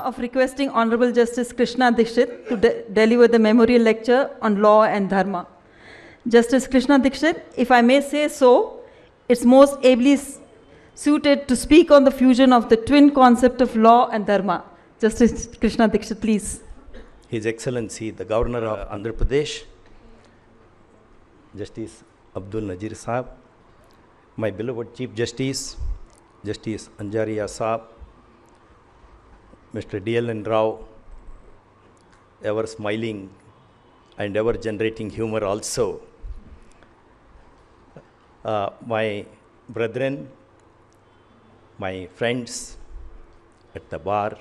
Of requesting Honorable Justice Krishna Dixit to deliver the memorial lecture on law and dharma. Justice Krishna Dixit, if I may say so, it's most ably suited to speak on the fusion of the twin concept of law and dharma. Justice Krishna Dixit, please. His Excellency, the Governor of Andhra Pradesh, Justice Abdul Nazir Saab, my beloved Chief Justice, Justice Anjaria Saab, Mr. D.L.N. Rao, ever smiling and ever generating humor also. My brethren, my friends at the bar,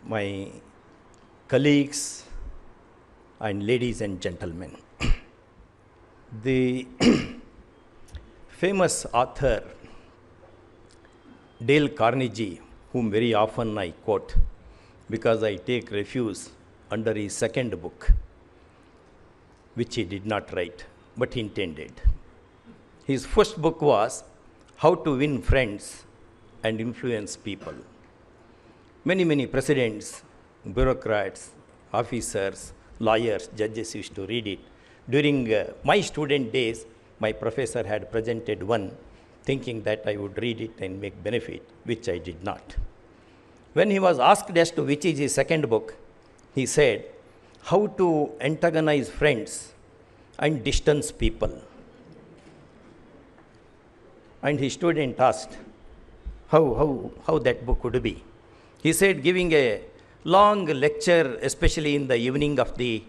my colleagues, and ladies and gentlemen. The famous author Dale Carnegie, whom very often I quote because I take refuge under his second book, which he did not write, but intended. His first book was How to Win Friends and Influence People. Many presidents, bureaucrats, officers, lawyers, judges used to read it. During my student days, my professor had presented one, thinking that I would read it and make benefit, which I did not. When he was asked as to which is his second book, he said, How to Antagonize Friends and Distance People. And his student asked, how that book would be. He said, giving a long lecture, especially in the evening of the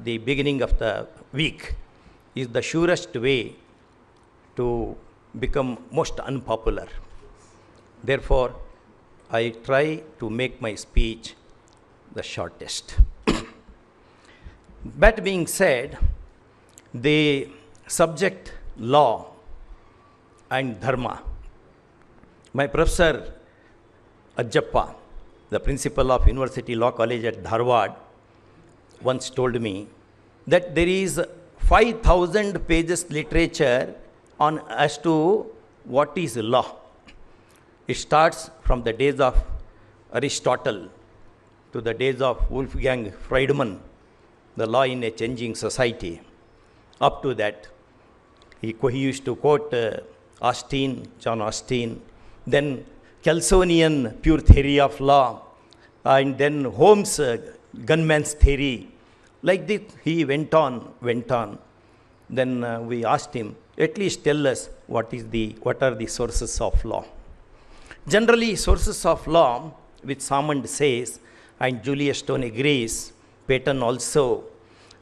beginning of the week, is the surest way to become most unpopular. Therefore, I try to make my speech the shortest. That being said, the subject law and dharma. My professor Ajappa, the principal of University Law College at Dharwad, once told me that there is 5,000 pages literature on as to what is law. It starts from the days of Aristotle to the days of Wolfgang Friedman, the law in a changing society. Up to that, he used to quote John Austin, then Kelsonian pure theory of law, and then Holmes' gunman's theory. Like this, he went on. Then we asked him, at least tell us what are the sources of law. Generally, sources of law, which Salmond says, and Julius Stone agrees, Peyton also,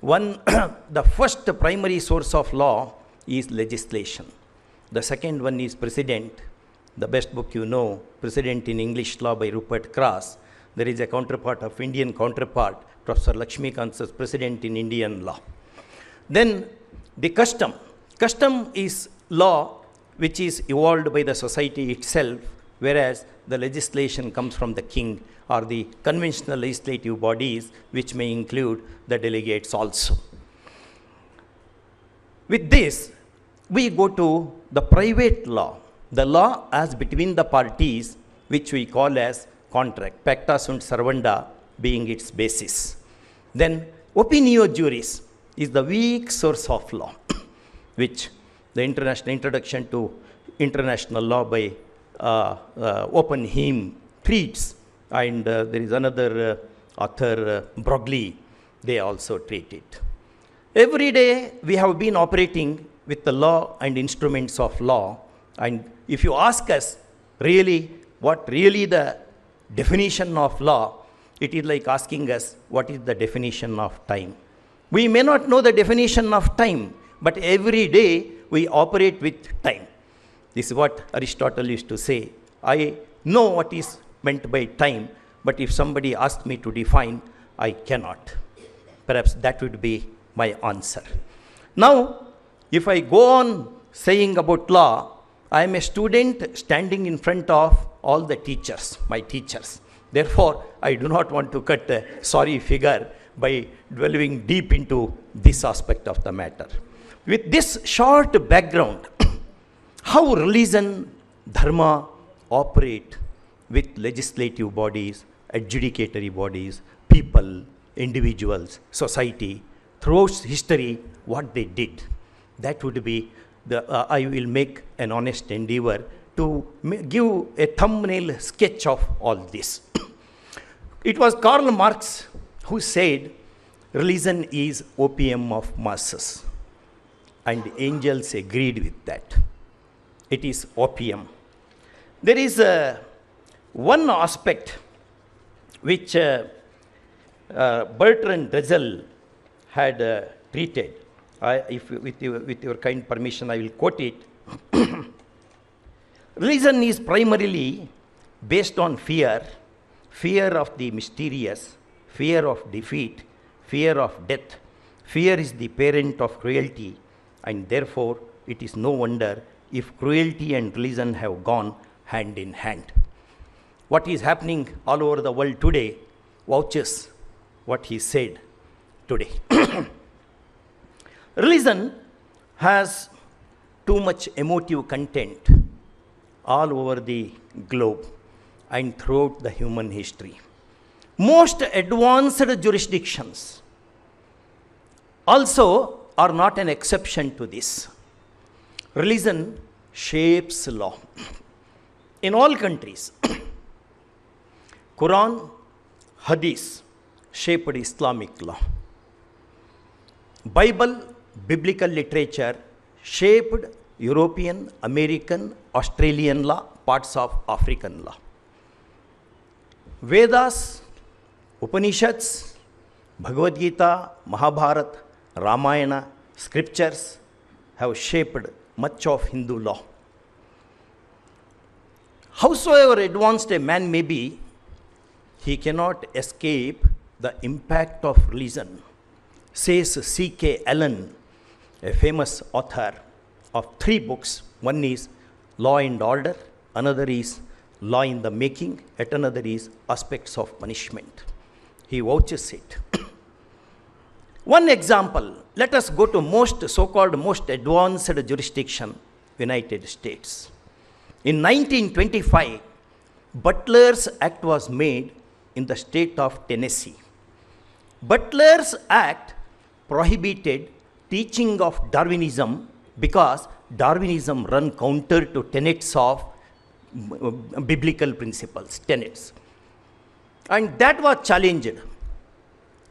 the first primary source of law is legislation. The second one is precedent. The best book you know, Precedent in English Law by Rupert Cross. There is a counterpart of Indian counterpart, Professor Lakshmikant's Precedent in Indian Law. Then the custom. Custom is law which is evolved by the society itself, whereas the legislation comes from the king or the conventional legislative bodies, which may include the delegates also. With this, we go to the private law, the law as between the parties, which we call as contract, pacta sunt servanda being its basis. Then opinio juris is the weak source of law, which the introduction to international law by Oppenheim treats, and there is another author, Broglie, they also treat it. Every day we have been operating with the law and instruments of law, and if you ask us really what really the definition of law, it is like asking us what is the definition of time. We may not know the definition of time, but every day we operate with time. This is what Aristotle used to say. I know what is meant by time, but if somebody asks me to define, I cannot. Perhaps that would be my answer. Now, if I go on saying about law, I am a student standing in front of all the teachers, my teachers. Therefore, I do not want to cut a sorry figure by dwelling deep into this aspect of the matter. With this short background, how religion, dharma operate with legislative bodies, adjudicatory bodies, people, individuals, society, throughout history, what they did. That would be I will make an honest endeavor to give a thumbnail sketch of all this. It was Karl Marx who said, religion is opium of masses. And angels agreed with that. It is opium. There is one aspect which Bertrand Russell had treated. With your kind permission, I will quote it. Religion is primarily based on fear, fear of the mysterious, fear of defeat, fear of death. Fear is the parent of cruelty, and therefore it is no wonder if cruelty and religion have gone hand in hand. What is happening all over the world today vouches what he said today. Religion has too much emotive content all over the globe and throughout the human history. Most advanced jurisdictions also are not an exception to this. Religion shapes law. In all countries, Quran, Hadith shaped Islamic law. Bible, biblical literature shaped European, American, Australian law, parts of African law. Vedas, Upanishads, Bhagavad Gita, Mahabharata, Ramayana, scriptures have shaped much of Hindu law. Howsoever advanced a man may be, he cannot escape the impact of religion, says C.K. Allen, a famous author of 3 books. One is Law and Order, another is Law in the Making, yet another is Aspects of Punishment. He vouches it. One example, let us go to so-called most advanced jurisdiction, United States. In 1925, Butler's Act was made in the state of Tennessee. Butler's Act prohibited teaching of Darwinism because Darwinism run counter to tenets of biblical principles, tenets. And that was challenged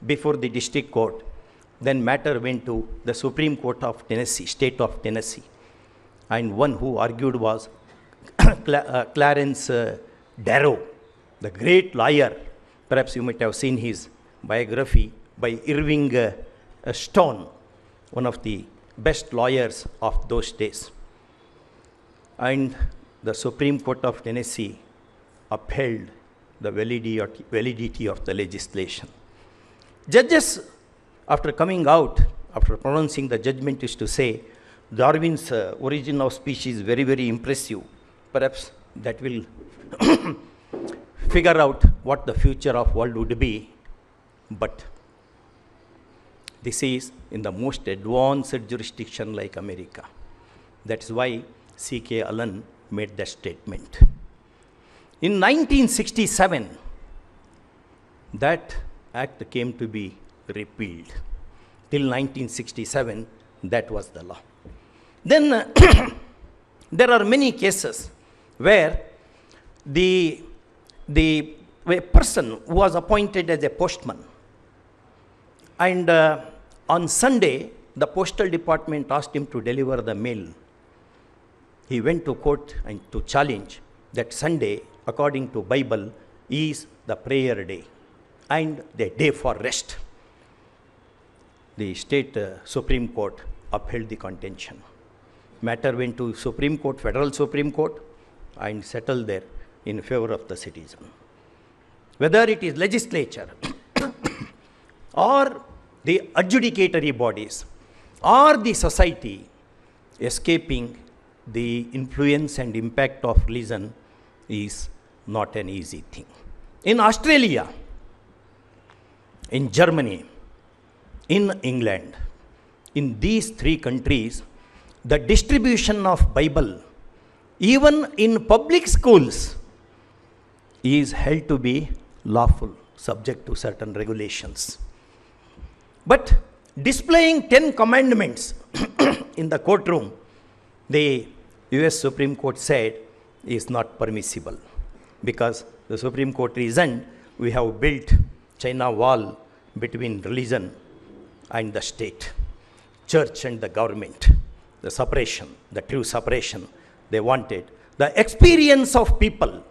before the district court. Then matter went to the Supreme Court of Tennessee, state of Tennessee. And one who argued was Clarence Darrow, the great lawyer. Perhaps you might have seen his biography by Irving Stone, one of the best lawyers of those days. And the Supreme Court of Tennessee upheld the validity of the legislation. Judges, after coming out, after pronouncing the judgment, is to say, Darwin's origin of species is very, very impressive. Perhaps that will figure out what the future of world would be. But this is in the most advanced jurisdiction like America. That's why C.K. Allen made that statement. In 1967, that act came to be repealed. Till 1967, that was the law. Then there are many cases where a person who was appointed as a postman, and on Sunday, the postal department asked him to deliver the mail. He went to court and to challenge that Sunday, according to Bible, is the prayer day and the day for rest. The state Supreme Court upheld the contention. Matter went to Supreme Court, Federal Supreme Court, and settled there in favor of the citizen. Whether it is legislature or the adjudicatory bodies, or the society escaping the influence and impact of religion is not an easy thing. In Australia, in Germany, in England, in these three countries, the distribution of Bible, even in public schools, is held to be lawful, subject to certain regulations. But displaying 10 commandments in the courtroom, the US Supreme Court said is not permissible, because the Supreme Court reasoned we have built China wall between religion and the state, church and the government, the separation, the true separation they wanted. The experience of people,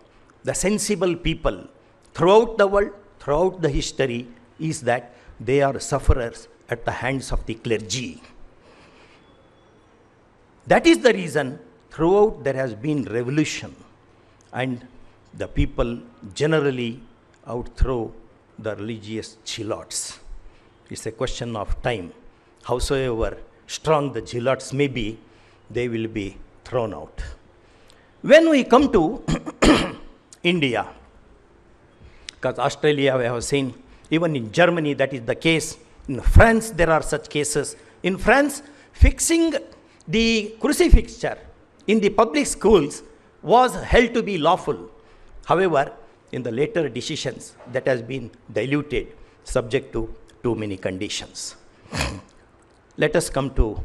the sensible people throughout the world, throughout the history, is that they are sufferers at the hands of the clergy. That is the reason throughout there has been revolution, and the people generally outthrow the religious zealots. It's a question of time. Howsoever strong the zealots may be, they will be thrown out. When we come to India, because Australia we have seen, even in Germany that is the case, in France there are such cases. In France, fixing the crucifixture in the public schools was held to be lawful. However, in the later decisions that has been diluted, subject to too many conditions. Let us come to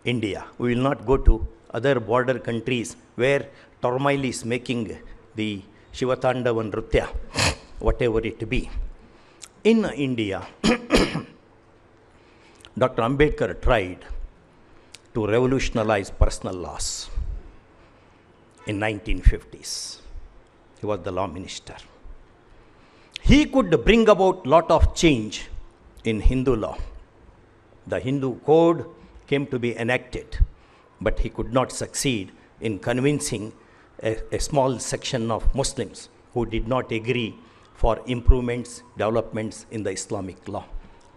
India. We will not go to other border countries where turmoil is making the Shivatandava Nritya, whatever it be. In India, Dr. Ambedkar tried to revolutionize personal laws in 1950s. He was the law minister. He could bring about lot of change in Hindu law. The Hindu code came to be enacted, but he could not succeed in convincing a small section of Muslims who did not agree for improvements, developments in the Islamic law,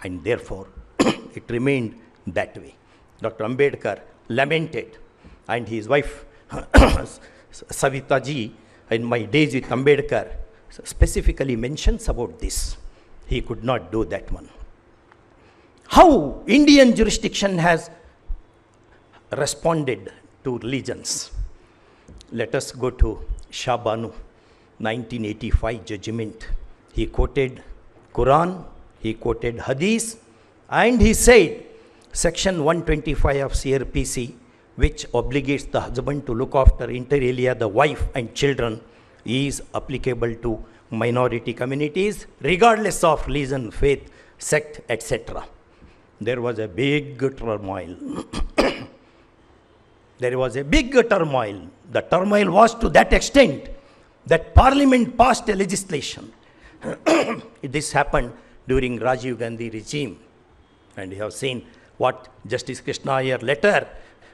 and therefore it remained that way. Dr. Ambedkar lamented, and his wife Savita ji, in my days with Ambedkar, specifically mentions about this. He could not do that one. How Indian jurisdiction has responded to religions. Let us go to Shah Banu, 1985 judgment. He quoted Quran, he quoted Hadith, and he said section 125 of CRPC, which obligates the husband to look after inter alia the wife and children, is applicable to minority communities regardless of religion, faith, sect, etc. There was a big turmoil. There was a big turmoil. The turmoil was to that extent that Parliament passed a legislation. This happened during Rajiv Gandhi regime. And you have seen what Justice Krishna Dixit letter,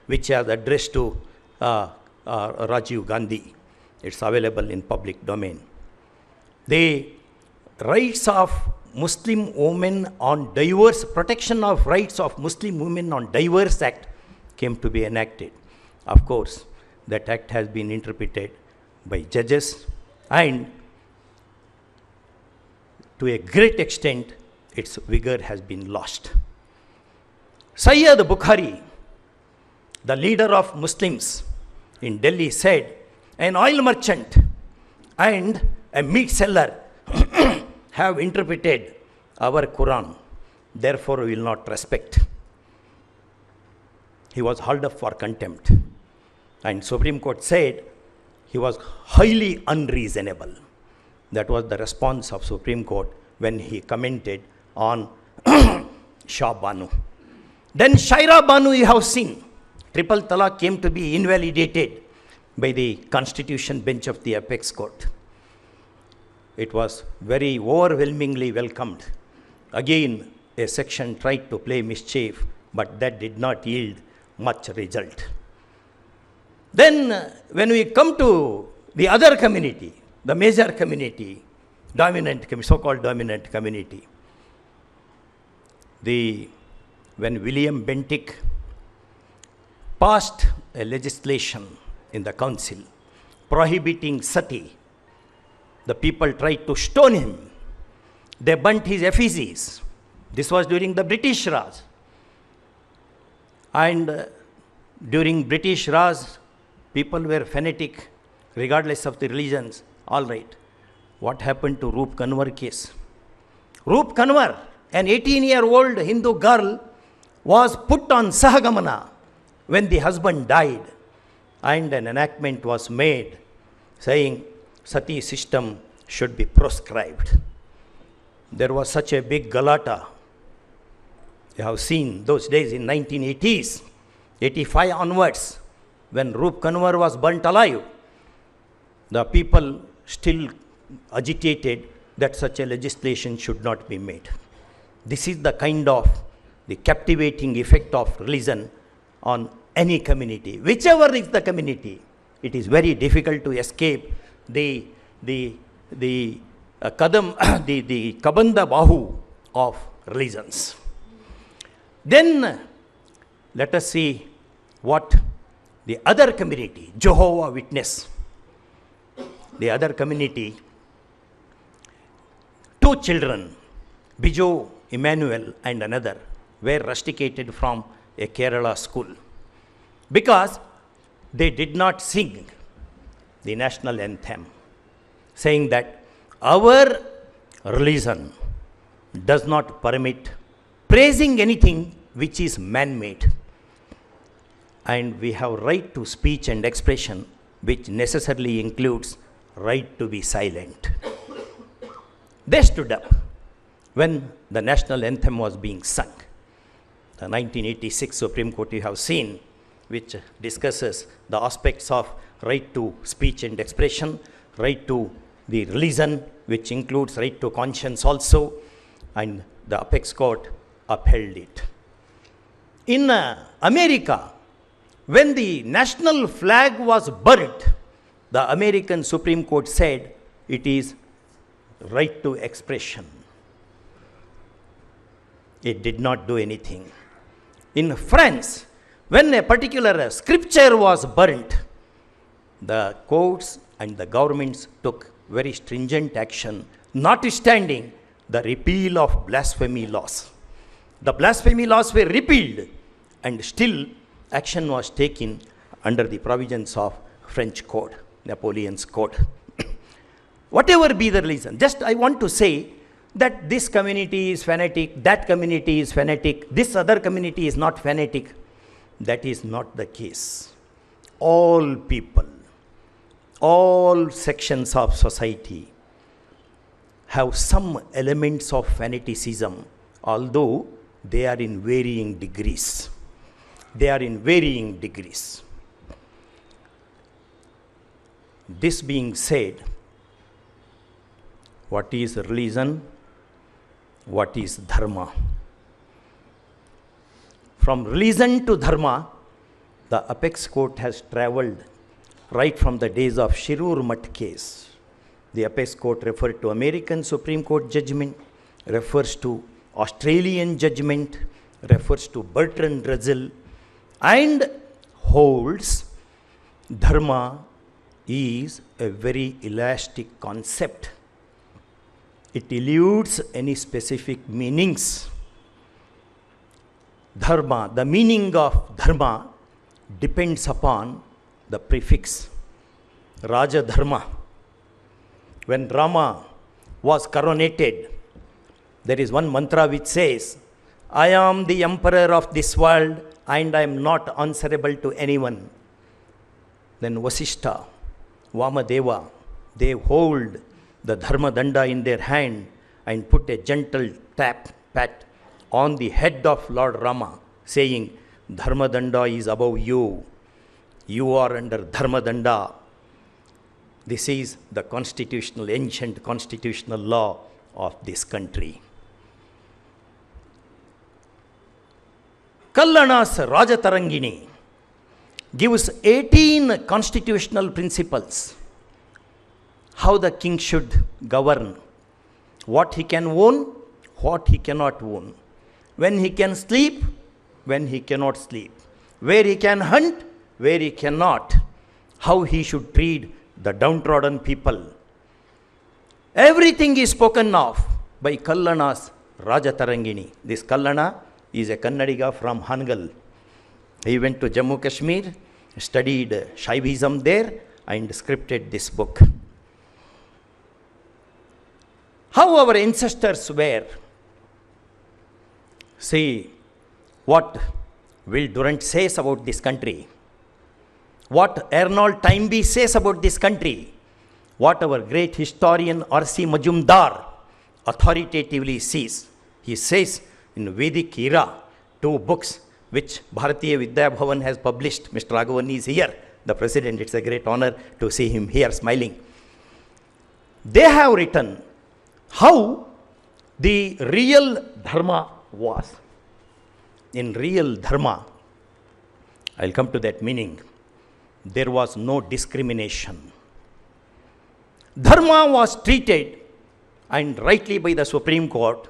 which was addressed to Rajiv Gandhi. It's available in public domain. The rights of Muslim women on divorce, protection of rights of Muslim women on divorce act came to be enacted. Of course, that act has been interpreted by judges, and to a great extent, its vigor has been lost. Sayyid Bukhari, the leader of Muslims in Delhi, said, an oil merchant and a meat seller have interpreted our Quran, therefore we will not respect. He was hauled up for contempt, and Supreme Court said he was highly unreasonable. That was the response of Supreme Court when he commented on Shah Banu. Then Shaira Banu, you have seen, triple talaq came to be invalidated by the Constitution bench of the Apex Court. It was very overwhelmingly welcomed. Again, a section tried to play mischief, but that did not yield much result. Then, when we come to the other community, the major community, so-called dominant community, when William Bentinck passed a legislation in the council prohibiting sati, the people tried to stone him. They burnt his effigies. This was during the British Raj. And during British Raj, people were fanatic, regardless of the religions. All right. What happened to Roop Kanwar case? Roop Kanwar, an 18-year-old Hindu girl, was put on Sahagamana when the husband died, and an enactment was made saying sati system should be proscribed. There was such a big galata. You have seen those days in 1980s, 85 onwards, when Roop Kanwar was burnt alive. The people still agitated that such a legislation should not be made. This is the kind of the captivating effect of religion on any community. Whichever is the community, it is very difficult to escape the Kabanda Bahu of religions. Then let us see what the other community, Jehovah Witness, the other community, two children, Bijo Emmanuel and another, were rusticated from a Kerala school because they did not sing the national anthem, saying that our religion does not permit praising anything which is man-made, and we have right to speech and expression, which necessarily includes right to be silent. They stood up when the national anthem was being sung. The 1986 Supreme Court you have seen, which discusses the aspects of right to speech and expression, right to the religion, which includes right to conscience also, and the apex court upheld it. In America, when the national flag was burnt, the American Supreme Court said it is right to expression. It did not do anything. In France, when a particular scripture was burnt, the courts and the governments took very stringent action, notwithstanding the repeal of blasphemy laws. The blasphemy laws were repealed, and still action was taken under the provisions of French code, Napoleon's code. Whatever be the reason, just I want to say that this community is fanatic, that community is fanatic, this other community is not fanatic. That is not the case. All people, all sections of society have some elements of fanaticism, although they are in varying degrees. They are in varying degrees. This being said, what is religion? What is dharma? From religion to dharma, the apex court has travelled right from the days of Shirur Mutt case. The apex court referred to American Supreme Court judgment, refers to Australian judgment, refers to Bertrand Russell, and holds dharma is a very elastic concept. It eludes any specific meanings. Dharma, the meaning of dharma depends upon the prefix Raja Dharma. When Rama was coronated, there is one mantra which says, I am the emperor of this world and I am not answerable to anyone. Then Vasishtha, Vamadeva, they hold the Dharma Danda in their hand and put a gentle pat on the head of Lord Rama, saying, Dharma Danda is above you. You are under Dharma Danda. This is the constitutional, ancient constitutional law of this country. Kallana's Rajatarangini gives 18 constitutional principles how the king should govern, what he can own, what he cannot own, when he can sleep, when he cannot sleep, where he can hunt, where he cannot, how he should treat the downtrodden people. Everything is spoken of by Kallana's Rajatarangini. This Kallana is a Kannadiga from Hon'ble. He went to Jammu Kashmir, studied Shaivism there, and scripted this book. How our ancestors were. See what Will Durant says about this country, what Arnold Toynbee says about this country, what our great historian R.C. Majumdar authoritatively says. He says in Vedic era, 2 books which Bharatiya Vidya Bhavan has published. Mr. Raghavan is here, the president. It's a great honor to see him here smiling. They have written how the real dharma was. In real dharma, I'll come to that meaning, there was no discrimination. Dharma was treated, and rightly, by the Supreme Court.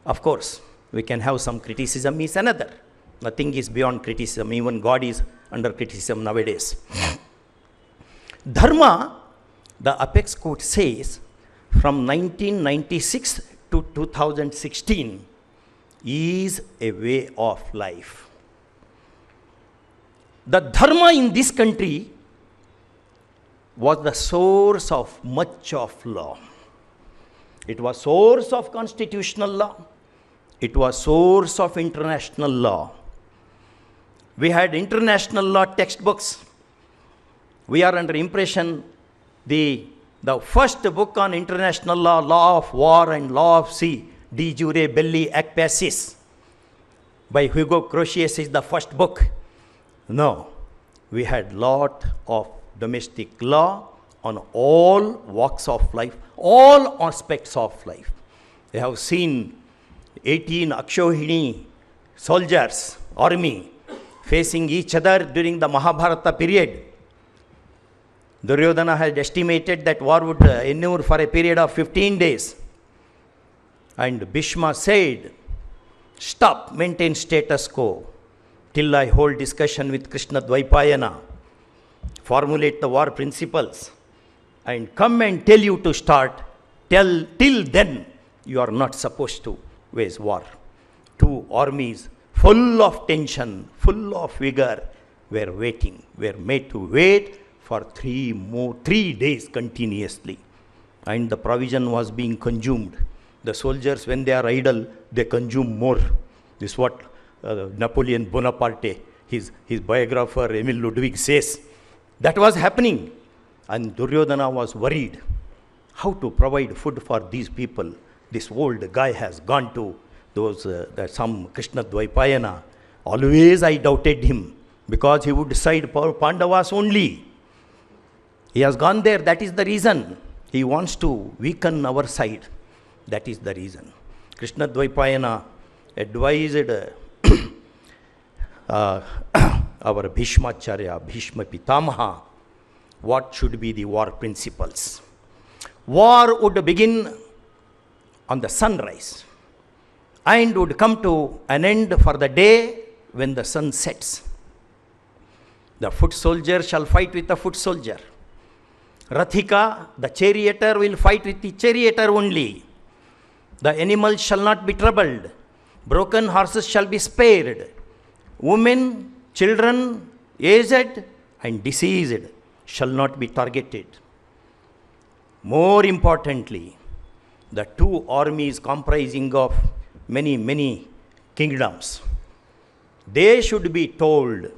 Of course, we can have some criticism, is another. Nothing is beyond criticism. Even God is under criticism nowadays. Dharma, the apex court says, from 1996 to 2016 is a way of life. The dharma in this country was the source of much of law. It was source of constitutional law. It was source of international law. We had international law textbooks. We are under impression the first book on international law, law of war and law of sea, De Jure Belli Ac Passis, by Hugo Crotius is the first book. No, we had lot of domestic law on all walks of life, all aspects of life. They have seen 18 Akshohini soldiers, army, facing each other during the Mahabharata period. Duryodhana had estimated that war would endure for a period of 15 days. And Bhishma said, stop, maintain status quo, till I hold discussion with Krishna Dvaipayana, formulate the war principles, and come and tell you to start. Till then, you are not supposed to wage war. 2 armies, full of tension, full of vigor, were made to wait for 3 days continuously. And the provision was being consumed. The soldiers, when they are idle, they consume more. This is what Napoleon Bonaparte, his biographer Emil Ludwig says. That was happening. And Duryodhana was worried how to provide food for these people. This old guy has gone to some Krishna Dvaipayana. Always I doubted him because he would decide for Pandavas only. He has gone there, that is the reason. He wants to weaken our side. That is the reason. Krishna Dvaipayana advised our Bhishmacharya, Bhishma Pitamaha, what should be the war principles. War would begin on the sunrise and would come to an end for the day when the sun sets. The foot soldier shall fight with the foot soldier. Rathika, the charioteer, will fight with the charioteer only. The animals shall not be troubled. Broken horses shall be spared. Women, children, aged and diseased shall not be targeted. More importantly, the 2 armies comprising of many kingdoms, they should be told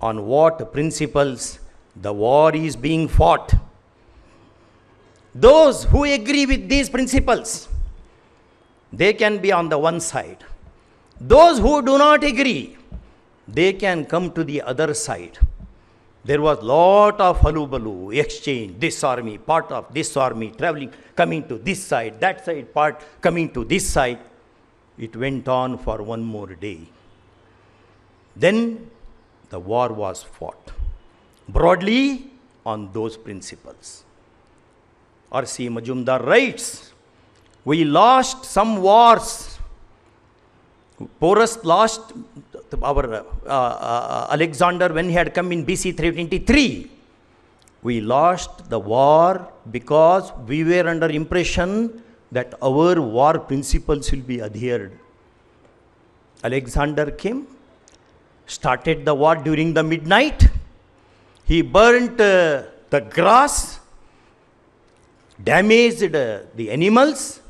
on what principles the war is being fought. Those who agree with these principles, they can be on the one side. Those who do not agree, they can come to the other side. There was lot of halubalu, exchange, this army, part of this army, traveling, coming to this side, that side part, coming to this side. It went on for 1 more day. Then the war was fought, broadly on those principles. R.C. Majumdar writes, we lost some wars Porus lost our Alexander when he had come in BC 323. We lost the war because we were under impression that our war principles will be adhered. Alexander came, started the war during the midnight. He burnt the grass, damaged the animals,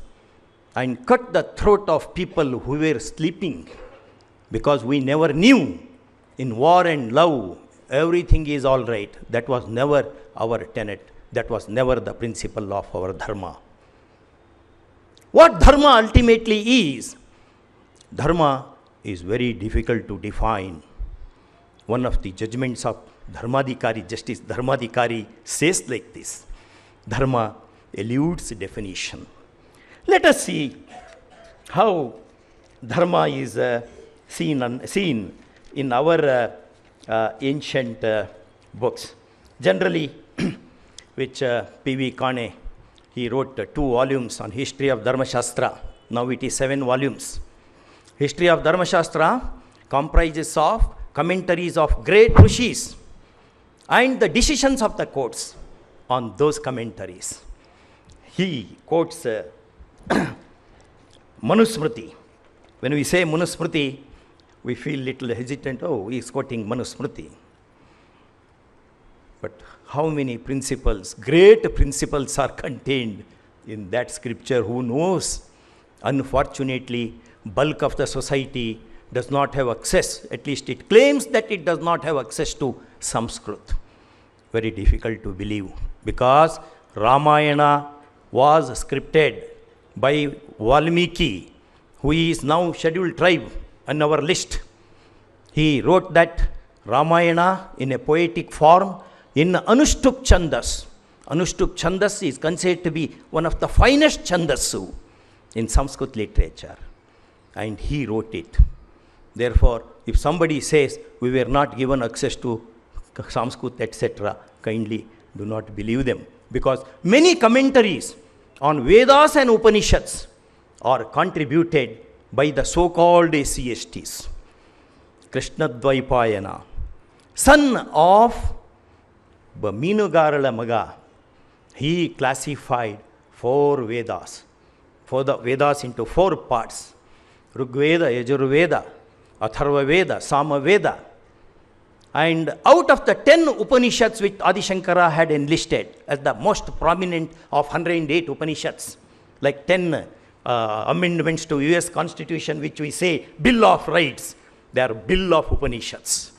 and cut the throat of people who were sleeping, because we never knew in war and love everything is all right. That was never our tenet. That was never the principle of our dharma. What dharma ultimately is? Dharma is very difficult to define. One of the judgments of Dharmadikari, Justice Dharmadikari, says like this: dharma eludes definition. Let us see how dharma is seen in our ancient books. Generally, which P.V. Kane, he wrote 2 volumes on history of Dharma Shastra. Now it is 7 volumes. History of Dharma Shastra comprises of commentaries of great rishis and the decisions of the courts on those commentaries. He quotes Manusmriti. When we say Manusmriti, we feel little hesitant. Oh, he is quoting Manusmriti. But how many principles, great principles, are contained in that scripture? Who knows? Unfortunately, bulk of the society does not have access, at least it claims that it does not have access to Sanskrit. Very difficult to believe, because Ramayana was scripted by Valmiki, who is now scheduled tribe on our list. He wrote that Ramayana in a poetic form in Anustuk Chandas. Anustuk Chandas is considered to be one of the finest Chandasu in Sanskrit literature, and he wrote it. Therefore, if somebody says we were not given access to Sanskrit, etc., kindly do not believe them, because many commentaries on Vedas and Upanishads are contributed by the so-called ACSTs. Krishna Dvaipayana, son of Meenugarala Maga, he classified 4 Vedas, the Vedas into 4 parts: Rigveda, Yajurveda, Atharva Veda, Sama Veda. And out of the 10 Upanishads which Adi Shankara had enlisted as the most prominent of 108 Upanishads, like 10 amendments to US Constitution, which we say Bill of Rights, they are Bill of Upanishads.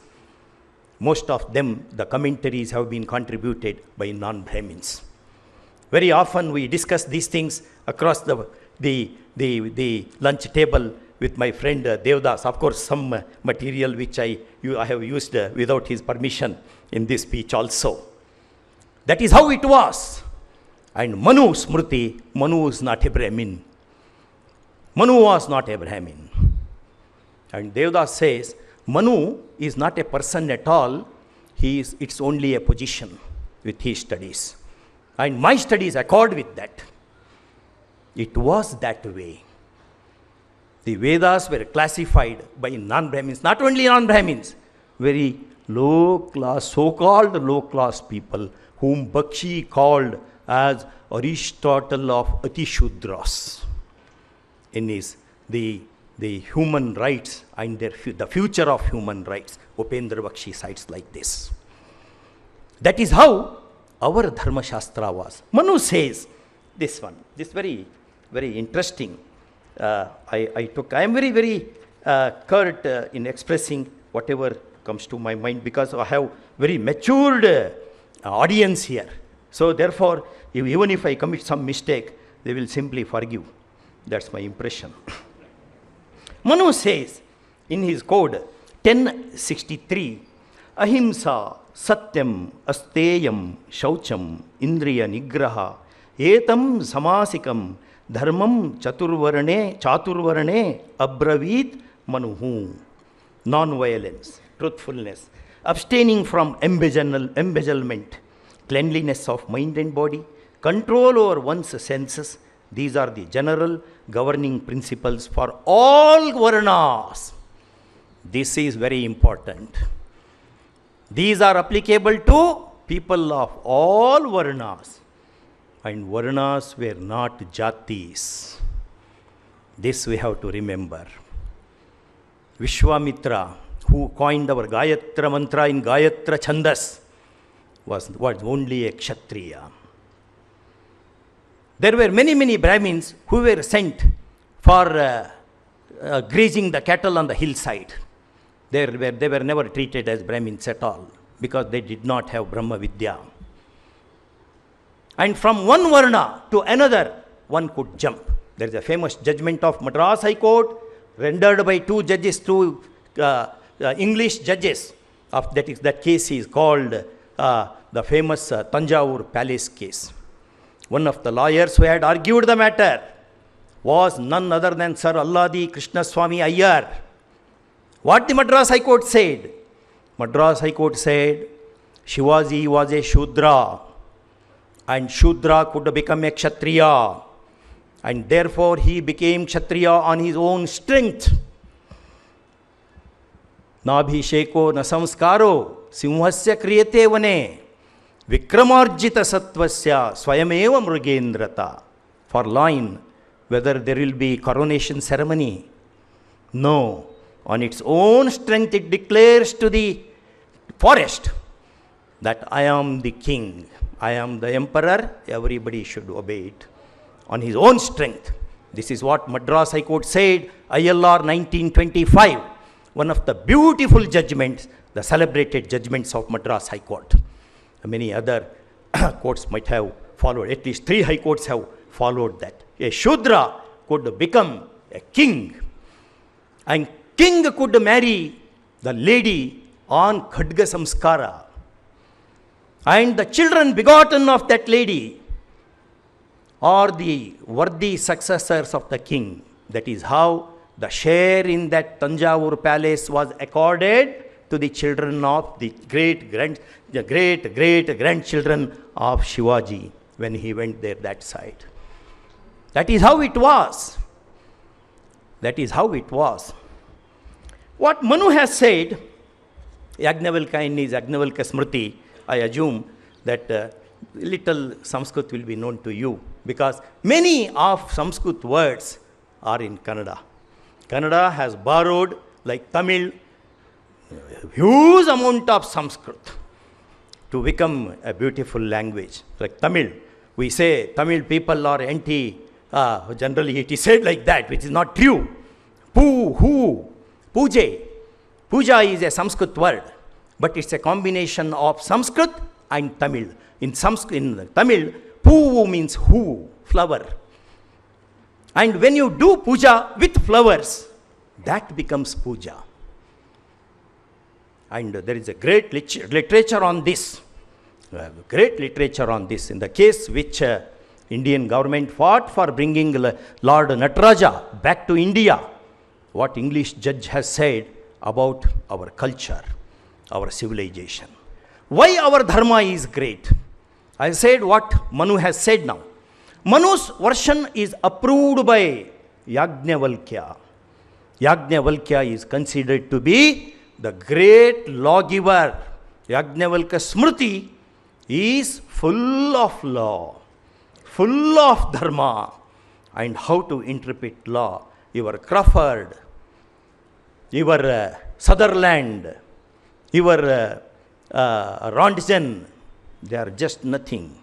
Most of them, the commentaries have been contributed by non-Brahmins. Very often we discuss these things across the lunch table with my friend Devdas. Of course, some material which I have used without his permission in this speech also. That is how it was. And Manu Smriti, Manu is not a Brahmin. Manu was not a Brahmin. And Devdas says, Manu is not a person at all. It's only a position with his studies. And my studies accord with that. It was that way. The Vedas were classified by non-Brahmins, not only non-Brahmins, very low-class, so-called low-class people, whom Bakshi called as Aristotle of Atishudras in his the human rights and the future of human rights. Upendra Bakshi cites like this. That is how our Dharma Shastra was. Manu says this one, this very, very interesting. I am very, very curt in expressing whatever comes to my mind, because I have very matured audience here. So therefore, even if I commit some mistake, they will simply forgive. That's my impression. Manu says in his code 1063, Ahimsa Satyam Asteyam Shaucham Indriya Nigraha Etam Samasikam Dharmam Chaturvarane Abravit Manuhu. Non-violence, truthfulness, abstaining from embezzlement, cleanliness of mind and body, control over one's senses, These are the general governing principles for all Varnas. This is very important. These are applicable to people of all Varnas. And Varnas were not Jatis. This we have to remember. Vishwamitra, who coined our Gayatra mantra in Gayatra Chandas, was only a Kshatriya. There were many Brahmins who were sent for grazing the cattle on the hillside. They were never treated as Brahmins at all because they did not have Brahma Vidya. And from one Varna to another, one could jump. There is a famous judgment of Madras High Court rendered by two judges, two English judges. That case is called the famous Tanjavur Palace case. One of the lawyers who had argued the matter was none other than Sir Alladi Krishna Swami Iyer. What the Madras High Court said? Madras High Court said Shivaji was a Shudra and Shudra could become a Kshatriya, and therefore he became Kshatriya on his own strength. Nabhisheko na samskaro simhasya kriyate vane vikramarjita satvasya swayameva mrugendrata. For lion, whether there will be coronation ceremony? No. On its own strength it declares to the forest that I am the king, I am the emperor, everybody should obey it. On his own strength. This is what Madras High Court said, ILR 1925. One of the beautiful judgments, the celebrated judgments of Madras High Court. Many other courts might have followed, at least 3 high courts have followed that. A Shudra could become a king, and king could marry the lady on Khadga Samskara. And the children begotten of that lady are the worthy successors of the king. That is how the share in that Tanjavur palace was accorded to the children of the great grandchildren of Shivaji when he went there that side. That is how it was. That is how it was. What Manu has said, Yajnavalkya in his Yajnavalkya Smriti, I assume that little Sanskrit will be known to you because many of Sanskrit words are in Kannada. Kannada has borrowed, like Tamil, huge amount of Sanskrit to become a beautiful language. Like Tamil, we say Tamil people are generally it is said like that, which is not true. Puje. Puja is a Sanskrit word, but it's a combination of Sanskrit and Tamil. In Tamil, Poo means who, flower. And when you do puja with flowers, that becomes puja. And there is a great literature on this. Great literature on this. In the case which Indian government fought for bringing Lord Nataraja back to India, what English judge has said about our culture, our civilization. Why our dharma is great? I said what Manu has said now. Manu's version is approved by Yajnavalkya. Yajnavalkya is considered to be the great lawgiver. Yajnavalkya Smriti is full of law, full of dharma, and how to interpret law. Your Crawford, your Sutherland, your Rondzen, they are just nothing.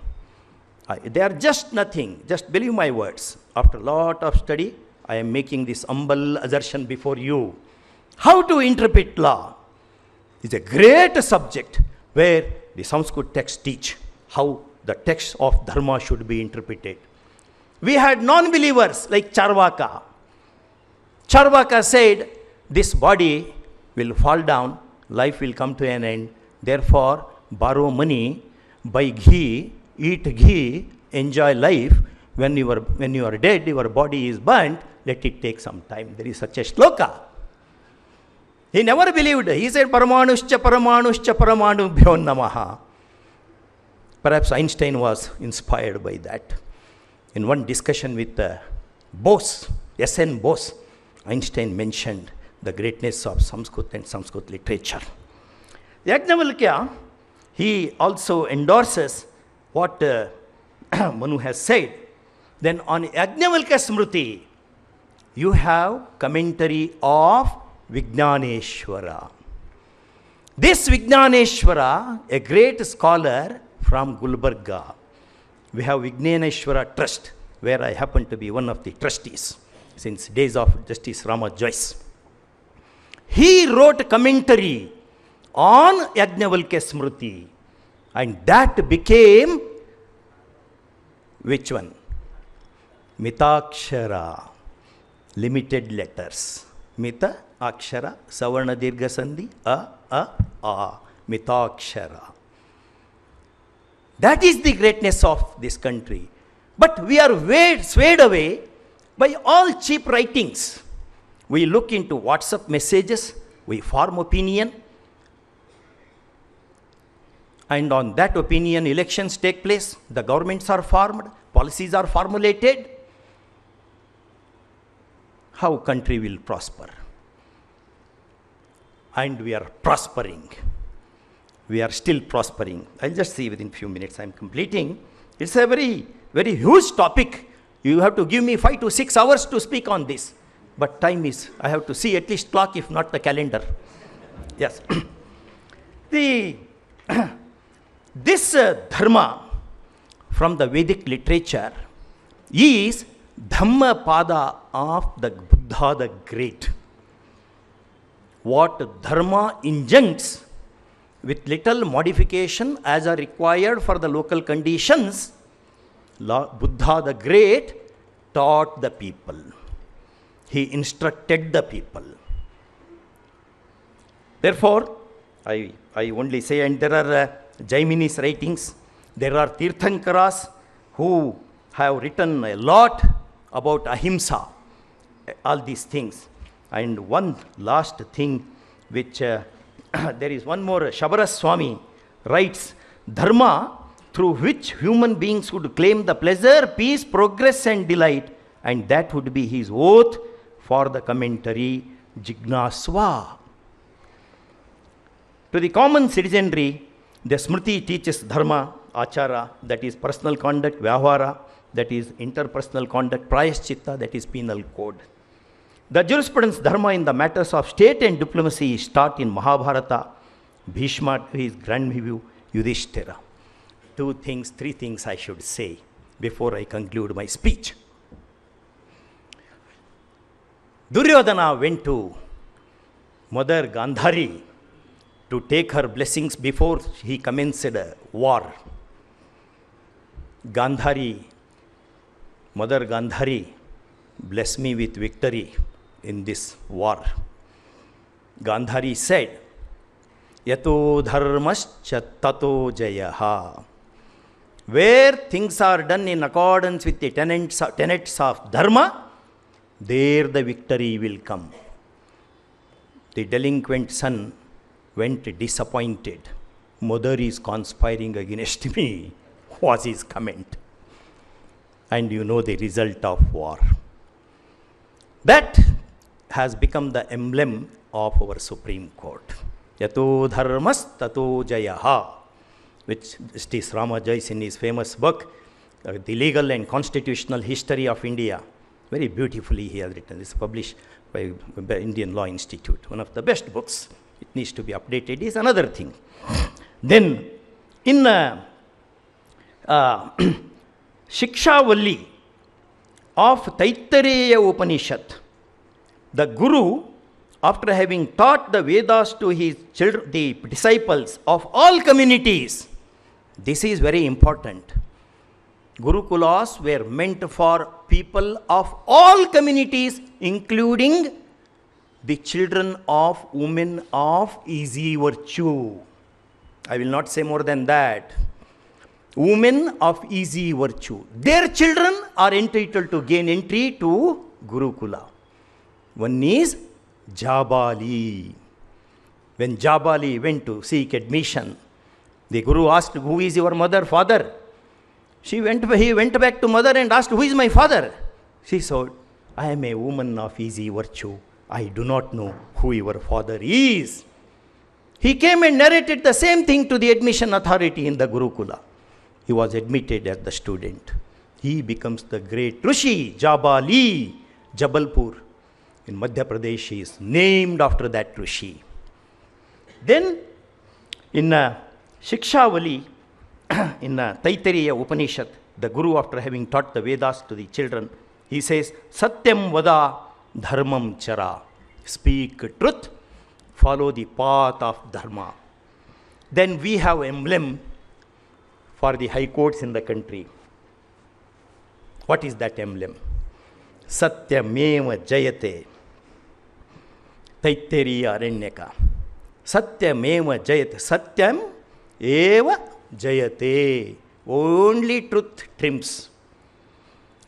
They are just nothing. Just believe my words. After a lot of study, I am making this humble assertion before you. How to interpret law is a great subject where the Sanskrit texts teach how the text of dharma should be interpreted. We had non-believers like Charvaka. Charvaka said, this body will fall down, life will come to an end. Therefore, borrow money, buy ghee, eat ghee, enjoy life. When you are dead, your body is burnt, let it take some time. There is such a shloka. He never believed. He said, Paramanushcha Paramanubhyo Namaha. Perhaps Einstein was inspired by that. in one discussion with Bose, S.N. Bose, Einstein mentioned the greatness of Sanskrit and Sanskrit literature. Yajnavalkya, he also endorses what Manu has said. Then on Yajnavalkya Smriti, you have commentary of Vijnaneshwara. This Vijnaneshwara, a great scholar from Gulbarga. We have Vijnaneshwara Trust, where I happen to be one of the trustees since days of Justice Rama Joyce. He wrote a commentary on Yajnavalkya Smriti, and that became which one? Mitakshara, limited letters. Mita, Akshara, Savarna Dirgha Sandhi, A, Mitakshara. That is the greatness of this country. But we are swayed away by all cheap writings. We look into WhatsApp messages, we form opinion, and on that opinion elections take place, the governments are formed, policies are formulated. How country will prosper? And we are prospering. We are still prospering. I'll just see within few minutes I'm completing. It's a very, very huge topic. You have to give me 5 to 6 hours to speak on this. But time is, I have to see at least clock, if not the calendar. Yes. This dharma from the Vedic literature is Dhammapada of the Buddha the Great. What dharma injuncts with little modification as are required for the local conditions, Buddha the Great taught the people. He instructed the people. Therefore, I only say, and there are Jaimini's writings, there are Tirthankaras who have written a lot about ahimsa, all these things. And one last thing which, there is one more, Shabara Swami writes, dharma through which human beings would claim the pleasure, peace, progress and delight, and that would be his oath for the commentary Jignasva. To the common citizenry, the Smriti teaches dharma, achara, that is personal conduct, vyavahara, that is interpersonal conduct, prayaschitta, that is penal code. The jurisprudence dharma in the matters of state and diplomacy is taught in Mahabharata, Bhishma to his grandnephew Yudhishthira. 3 things I should say before I conclude my speech. Duryodhana went to Mother Gandhari to take her blessings before he commenced a war. Mother Gandhari, bless me with victory in this war. Gandhari said, Yato dharmascha tato jayaha. Where things are done in accordance with the tenets of dharma, there the victory will come. The delinquent son went disappointed. Mother is conspiring against me, was his comment. And you know the result of war. That has become the emblem of our Supreme Court. Yato dharmas tato jayaha, which Justice Rama Joyce in his famous book, The Legal and Constitutional History of India, very beautifully he has written. This is published by Indian Law Institute, one of the best books. It needs to be updated is another thing. Then in Shikshavalli of Taittareya Upanishad, the Guru, after having taught the Vedas to his children, the disciples of all communities, this is very important. Gurukulas were meant for people of all communities, including the children of women of easy virtue. I will not say more than that. Women of easy virtue. Their children are entitled to gain entry to Gurukula. One is Jabali. When Jabali went to seek admission, the Guru asked, who is your mother, father? He went back to mother and asked, who is my father? She said, I am a woman of easy virtue. I do not know who your father is. He came and narrated the same thing to the admission authority in the Gurukula. He was admitted as the student. He becomes the great Rishi, Jabali, Jabalpur in Madhya Pradesh. He is named after that Rishi. Then in Shikshavali, in Taittiriya Upanishad, the Guru, after having taught the Vedas to the children, he says, Satyam vada dharmam chara. Speak truth, follow the path of dharma. Then we have emblem for the high courts in the country. What is that emblem? Satyameva jayate. Taittiriya Aranyaka. Satyameva jayate. Satyam eva jayate. Only truth trims.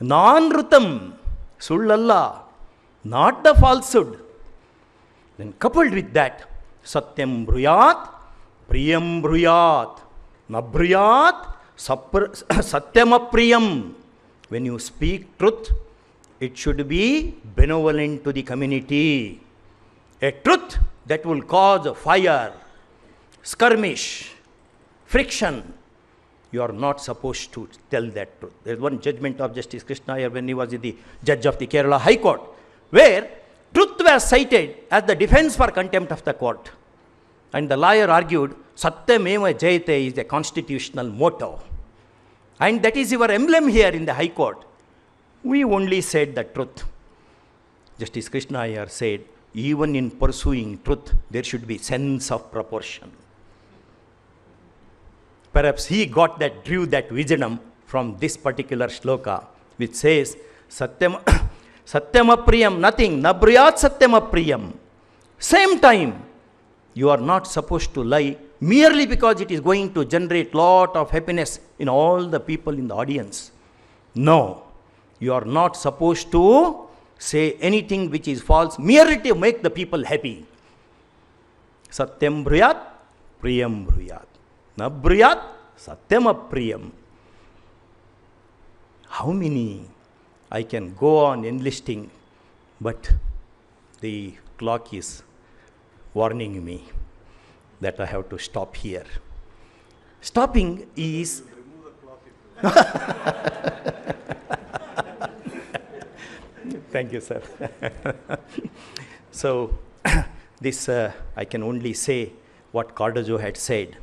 Non-rutam. Sullalla. Not the falsehood. Then coupled with that, Satyam bruyat, priyam bruyat. Na bruyat, satyam apriyam. When you speak truth, it should be benevolent to the community. A truth that will cause a fire, skirmish, friction. You are not supposed to tell that truth. There is one judgment of Justice Krishna Dixit when he was the judge of the Kerala High Court, where truth was cited as the defense for contempt of the court. And the lawyer argued, Satyameva Jayate is a constitutional motto. And that is your emblem here in the High Court. We only said the truth. Justice Krishna Dixit said, even in pursuing truth, there should be sense of proportion. Perhaps he drew that wisdom from this particular shloka, which says, Satyam apriyam, nothing, na bruyat satyam apriyam. Same time, you are not supposed to lie merely because it is going to generate lot of happiness in all the people in the audience. No, you are not supposed to say anything which is false merely to make the people happy. Satyam bruyat, priyam bruyat. Na bruyat, satyam apriyam. How many? I can go on enlisting, but the clock is warning me that I have to stop here. Stopping is... Thank you, sir. So, this I can only say what Cardozo had said.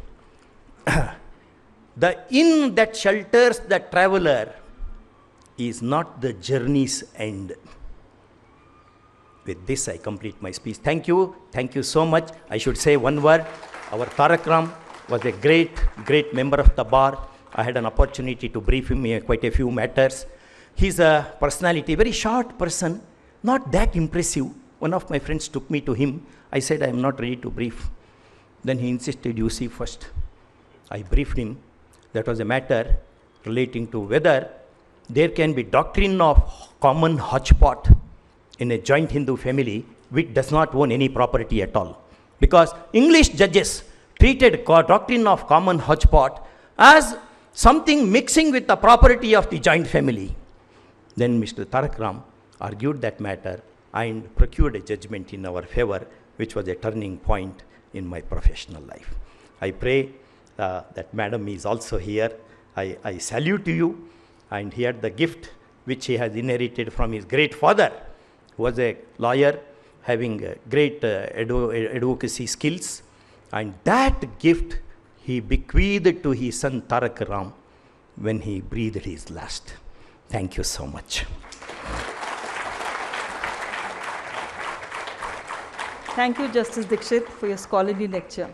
The inn that shelters the traveler is not the journey's end. With this, I complete my speech. Thank you. Thank you so much. I should say one word. Our Tarakaram was a great, great member of the bar. I had an opportunity to brief him in quite a few matters. He's a personality, very short person, not that impressive. One of my friends took me to him. I said, I am not ready to brief. Then he insisted, you see first. I briefed him. That was a matter relating to whether there can be doctrine of common hodgepodge in a joint Hindu family which does not own any property at all. Because English judges treated doctrine of common hodgepodge as something mixing with the property of the joint family. Then Mr. Tarakaram argued that matter and procured a judgment in our favor, which was a turning point in my professional life. I pray that Madam is also here. I salute you. And he had the gift which he has inherited from his great father, who was a lawyer having great advocacy skills. And that gift he bequeathed to his son Tarakaram when he breathed his last. Thank you so much. Thank you, Justice Dixit, for your scholarly lecture.